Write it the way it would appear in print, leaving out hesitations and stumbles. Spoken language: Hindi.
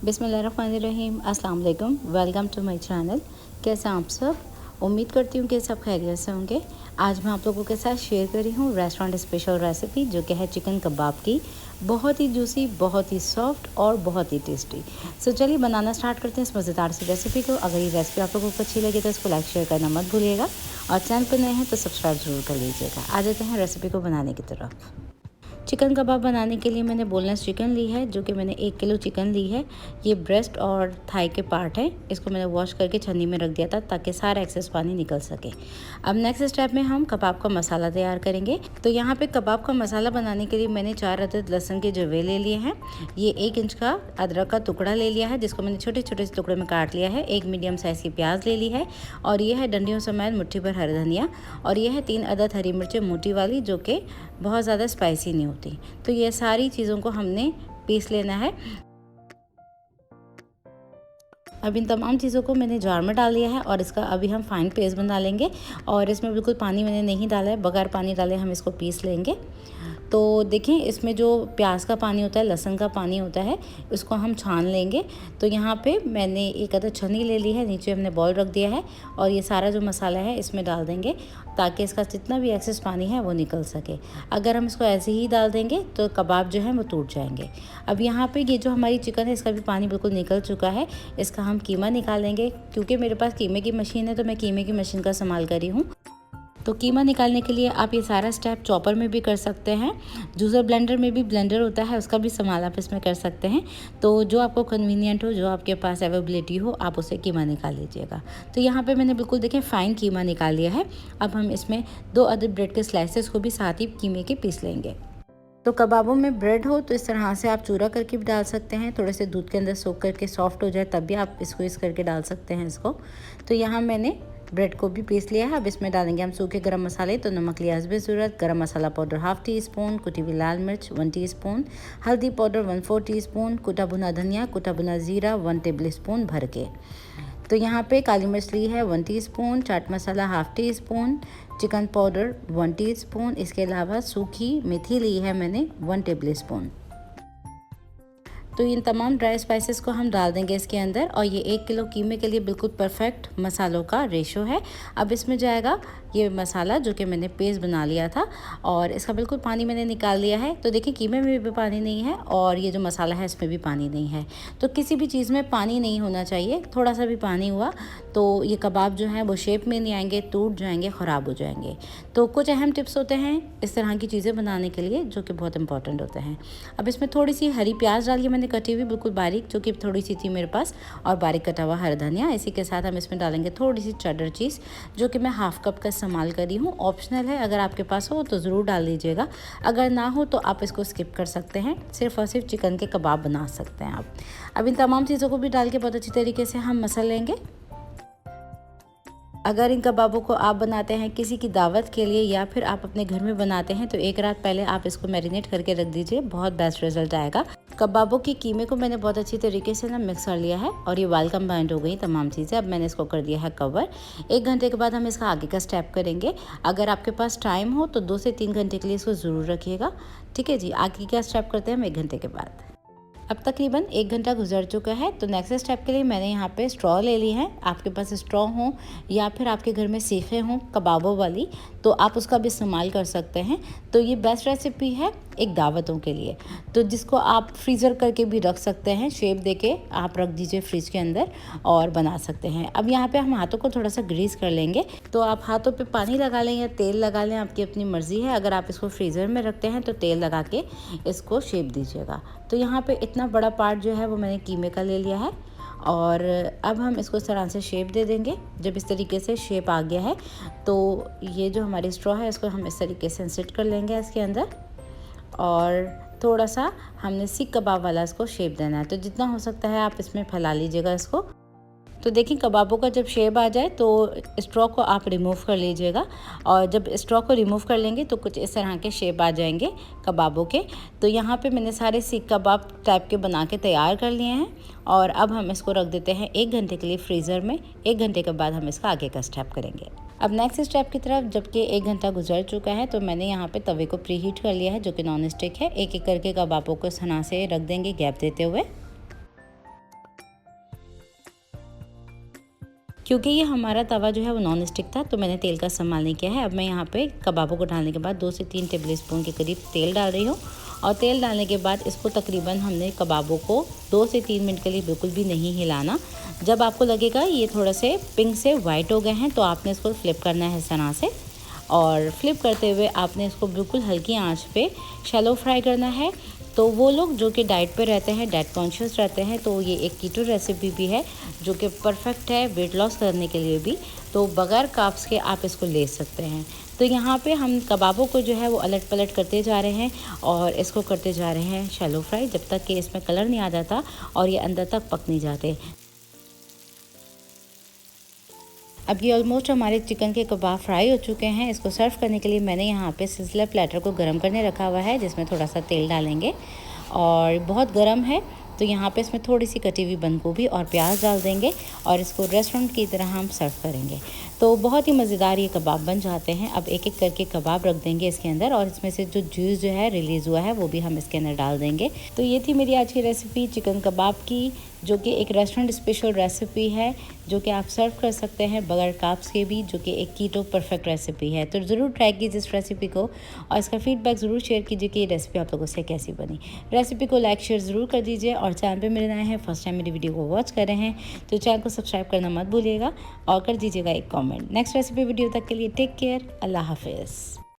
बिस्मिल्लाहिर्रहमानिर्रहीम, अस्सलाम वालेकुम। Welcome to my channel. कैसे हैं आप सब? उम्मीद करती हूँ कि सब खैरियत से होंगे। आज मैं आप लोगों के साथ शेयर कर रही हूँ रेस्टोरेंट स्पेशल रेसिपी, जो कि है चिकन कबाब की। बहुत ही जूसी, बहुत ही सॉफ्ट और बहुत ही टेस्टी। सो चलिए बनाना स्टार्ट करते हैं इस मज़ेदार सी रेसिपी को। अगर ये रेसिपी आप लोगों को अच्छी लगे तो इसको लाइक शेयर करना मत भूलिएगा, और चैनल पर नए हैं तो सब्सक्राइब ज़रूर कर लीजिएगा। आ जाते हैं रेसिपी को बनाने की तरफ। चिकन कबाब बनाने के लिए मैंने बोनलेस चिकन ली है, जो कि मैंने 1 किलो चिकन ली है। ये ब्रेस्ट और थाई के पार्ट है। इसको मैंने वॉश करके छन्नी में रख दिया था ताकि सारा एक्सेस पानी निकल सके। अब नेक्स्ट स्टेप में हम कबाब का मसाला तैयार करेंगे। तो यहाँ पे कबाब का मसाला बनाने के लिए मैंने 4 अदद लहसुन के जवे ले लिए हैं। ये 1 इंच का अदरक का टुकड़ा ले लिया है, जिसको मैंने छोटे छोटे से टुकड़े में काट लिया है। 1 मीडियम साइज़ की प्याज ले ली है, और ये है डंडियों समेत मुट्ठी भर हरी धनिया, और ये है 3 अदद हरी मिर्चें मोटी वाली, जो कि बहुत ज़्यादा स्पाइसी नहीं होती। तो ये सारी चीज़ों को हमने पीस लेना है। अब इन तमाम चीज़ों को मैंने जार में डाल दिया है, और इसका अभी हम फाइन पेस्ट बना लेंगे। और इसमें बिल्कुल पानी मैंने नहीं डाला है, बगैर पानी डाले हम इसको पीस लेंगे। तो देखें, इसमें जो प्याज का पानी होता है, लहसुन का पानी होता है, उसको हम छान लेंगे। तो यहाँ पे मैंने एक अदद छन्नी ले ली है, नीचे हमने बॉल रख दिया है, और ये सारा जो मसाला है इसमें डाल देंगे, ताकि इसका जितना भी एक्सेस पानी है वो निकल सके। अगर हम इसको ऐसे ही डाल देंगे तो कबाब जो है वो टूट जाएंगे। अब यहाँ पे ये जो हमारी चिकन है, इसका भी पानी बिल्कुल निकल चुका है। इसका हम कीमा निकालेंगे। क्योंकि मेरे पास कीमे की मशीन है, तो मैं कीमे की मशीन का इस्तेमाल कर रही हूँ। तो कीमा निकालने के लिए आप ये सारा स्टेप चॉपर में भी कर सकते हैं। जूसर ब्लेंडर में भी ब्लेंडर होता है, उसका भी इस्तेमाल आप इसमें कर सकते हैं। तो जो आपको कन्वीनियंट हो, जो आपके पास अवेलेबिलिटी हो, आप उसे कीमा निकाल लीजिएगा। तो यहाँ पे मैंने बिल्कुल देखें फ़ाइन कीमा निकाल लिया है। अब हम इसमें 2 अदद ब्रेड के स्लाइसेस को भी साथ ही कीमे के पीस लेंगे। तो कबाबों में ब्रेड हो तो इस तरह से आप चूरा करके भी डाल सकते हैं। थोड़े से दूध के अंदर सोख करके सॉफ्ट हो जाए तब भी आप इसको इस करके डाल सकते हैं इसको। तो यहाँ मैंने ब्रेड को भी पीस लिया है। अब इसमें डालेंगे हम सूखे गरम मसाले। तो नमक लिया हस्बे ज़रूरत, गरम मसाला पाउडर 1/2 टीस्पून, कुटी हुई लाल मिर्च 1 टीस्पून, हल्दी पाउडर 1/4 टीस्पून, कुटा भुना धनिया, कुटा भुना ज़ीरा 1 टेबल स्पून भर के। तो यहाँ पे काली मिर्च ली है 1 teaspoon, chaat masala 1/2 teaspoon, chicken powder 1 teaspoon. इसके अलावा सूखी मेथी ली है मैंने 1 टेबल स्पून। तो इन तमाम ड्राई स्पाइसेस को हम डाल देंगे इसके अंदर, और ये 1 किलो कीमे के लिए बिल्कुल परफेक्ट मसालों का रेशो है। अब इसमें जाएगा ये मसाला जो कि मैंने पेस्ट बना लिया था, और इसका बिल्कुल पानी मैंने निकाल लिया है। तो देखिए, कीमे में भी पानी नहीं है, और ये जो मसाला है इसमें भी पानी नहीं है। तो किसी भी चीज़ में पानी नहीं होना चाहिए। थोड़ा सा भी पानी हुआ तो ये कबाब जो है वो शेप में नहीं आएंगे, टूट जाएंगे, ख़राब हो जाएंगे। तो कुछ अहम टिप्स होते हैं इस तरह की चीज़ें बनाने के लिए, जो कि बहुत इंपॉर्टेंट होते हैं। अब इसमें थोड़ी सी हरी प्याज डाली है मैंने कटी हुई, बिल्कुल बारीक, जो कि थोड़ी सी थी मेरे पास, और बारीक कटा हुआ हरा धनिया। इसी के साथ हम इसमें डालेंगे थोड़ी सी चेडर चीज़, जो कि मैं 1/2 कप का इस्तेमाल कर रही हूँ। ऑप्शनल है, अगर आपके पास हो तो ज़रूर डाल लीजिएगा, अगर ना हो तो आप इसको स्किप कर सकते हैं। सिर्फ और सिर्फ चिकन के कबाब बना सकते हैं आप। अब इन तमाम चीज़ों को भी डाल के बहुत अच्छी तरीके से हम मसल लेंगे। अगर इन कबाबों को आप बनाते हैं किसी की दावत के लिए, या फिर आप अपने घर में बनाते हैं, तो 1 रात पहले आप इसको मैरिनेट करके रख दीजिए, बहुत बेस्ट रिजल्ट आएगा। कबाबों की कीमे को मैंने बहुत अच्छी तरीके से मिक्स कर लिया है, और ये वेल कंबाइंड हो गई तमाम चीज़ें। अब मैंने इसको कर दिया है कवर। 1 घंटे के बाद हम इसका आगे का स्टेप करेंगे। अगर आपके पास टाइम हो तो 2 से 3 घंटे के लिए इसको ज़रूर रखिएगा। ठीक है जी, आगे का स्टेप करते हैं हम 1 घंटे के बाद। अब तकरीबन 1 घंटा गुजर चुका है। तो नेक्स्ट स्टेप के लिए मैंने यहाँ पे स्ट्रॉ ले ली है। आपके पास स्ट्रॉ हो, या फिर आपके घर में सीखे हों कबाबों वाली, तो आप उसका भी इस्तेमाल कर सकते हैं। तो ये बेस्ट रेसिपी है एक दावतों के लिए, तो जिसको आप फ्रीज़र करके भी रख सकते हैं। शेप देके आप रख दीजिए फ्रिज के अंदर, और बना सकते हैं। अब यहाँ पे हम हाथों को थोड़ा सा ग्रीस कर लेंगे। तो आप हाथों पे पानी लगा लें या तेल लगा लें, आपकी अपनी मर्ज़ी है। अगर आप इसको फ्रीज़र में रखते हैं तो तेल लगा के इसको शेप दीजिएगा। तो यहाँ पे इतना बड़ा पार्ट जो है वो मैंने कीमे का ले लिया है, और अब हम इसको इस तरह से शेप दे देंगे। जब इस तरीके से शेप आ गया है, तो ये जो हमारी स्ट्रॉ है इसको हम इस तरीके से इंसर्ट कर लेंगे इसके अंदर, और थोड़ा सा हमने सीख कबाब वाला इसको शेप देना है। तो जितना हो सकता है आप इसमें फैला लीजिएगा इसको। तो देखिए, कबाबों का जब शेप आ जाए तो स्ट्रॉ को आप रिमूव कर लीजिएगा, और जब स्ट्रॉ को रिमूव कर लेंगे तो कुछ इस तरह के शेप आ जाएंगे कबाबों के। तो यहाँ पे मैंने सारे सीख कबाब टाइप के बना के तैयार कर लिए हैं, और अब हम इसको रख देते हैं 1 घंटे के लिए फ्रीज़र में। 1 घंटे के बाद हम इसका आगे का स्टेप करेंगे। अब नेक्स्ट स्टेप की तरफ, जबकि 1 घंटा गुजर चुका है, तो मैंने यहाँ पे तवे को प्री हीट कर लिया है, जो कि नॉन स्टिक है। एक एक करके कबाबों को इस तरह से रख देंगे गैप देते हुए। क्योंकि ये हमारा तवा जो है वो नॉन स्टिक था तो मैंने तेल का इस्तेमाल नहीं किया है। अब मैं यहाँ पे कबाबों को डालने के बाद 2 से 3 टेबल स्पून के करीब तेल डाल रही हूँ और तेल डालने के बाद इसको तकरीबन हमने कबाबों को 2 से 3 मिनट के लिए बिल्कुल भी नहीं हिलाना। जब आपको लगेगा ये थोड़ा से पिंक से वाइट हो गए हैं तो आपने इसको फ्लिप करना है इस तरह से, और फ्लिप करते हुए आपने इसको बिल्कुल हल्की आंच पे शैलो फ्राई करना है। तो वो लोग जो कि डाइट पे रहते हैं, डाइट कॉन्शियस रहते हैं, तो ये एक कीटो रेसिपी भी है जो कि परफेक्ट है वेट लॉस करने के लिए भी। तो बगैर कार्ब्स के आप इसको ले सकते हैं। तो यहाँ पे हम कबाबों को जो है वो अलट पलट करते जा रहे हैं और इसको करते जा रहे हैं शैलो फ्राई जब तक कि इसमें कलर नहीं आ जाता और ये अंदर तक पक नहीं जाते। अब ये ऑलमोस्ट हमारे चिकन के कबाब फ्राई हो चुके हैं। इसको सर्व करने के लिए मैंने यहाँ पे सिजलर प्लेटर को गर्म करने रखा हुआ है जिसमें थोड़ा सा तेल डालेंगे और बहुत गर्म है तो यहाँ पे इसमें थोड़ी सी कटी हुई बंद गोभी और प्याज डाल देंगे और इसको रेस्टोरेंट की तरह हम सर्व करेंगे। तो बहुत ही मज़ेदार ये कबाब बन जाते हैं। अब एक एक करके कबाब रख देंगे इसके अंदर और इसमें से जो जूस जो है रिलीज़ हुआ है वो भी हम इसके अंदर डाल देंगे। तो ये थी मेरी आज की रेसिपी चिकन कबाब की, जो कि एक रेस्टोरेंट स्पेशल रेसिपी है जो कि आप सर्व कर सकते हैं बगैर कार्ब्स के भी, जो कि एक कीटो परफेक्ट रेसिपी है। तो ज़रूर ट्राई कीजिए इस रेसिपी को और इसका फीडबैक ज़रूर शेयर कीजिए कि ये रेसिपी आप लोगों से कैसी बनी। रेसिपी को लाइक शेयर ज़रूर कर दीजिए और चैनल पे मेरे नए हैं, फर्स्ट टाइम मेरी वीडियो को वॉच कर रहे हैं तो चैनल को सब्सक्राइब करना मत भूलिएगा और कर दीजिएगा एक कॉमेंट। नेक्स्ट रेसिपी वीडियो तक के लिए टेक केयर, अल्लाह हाफिज़।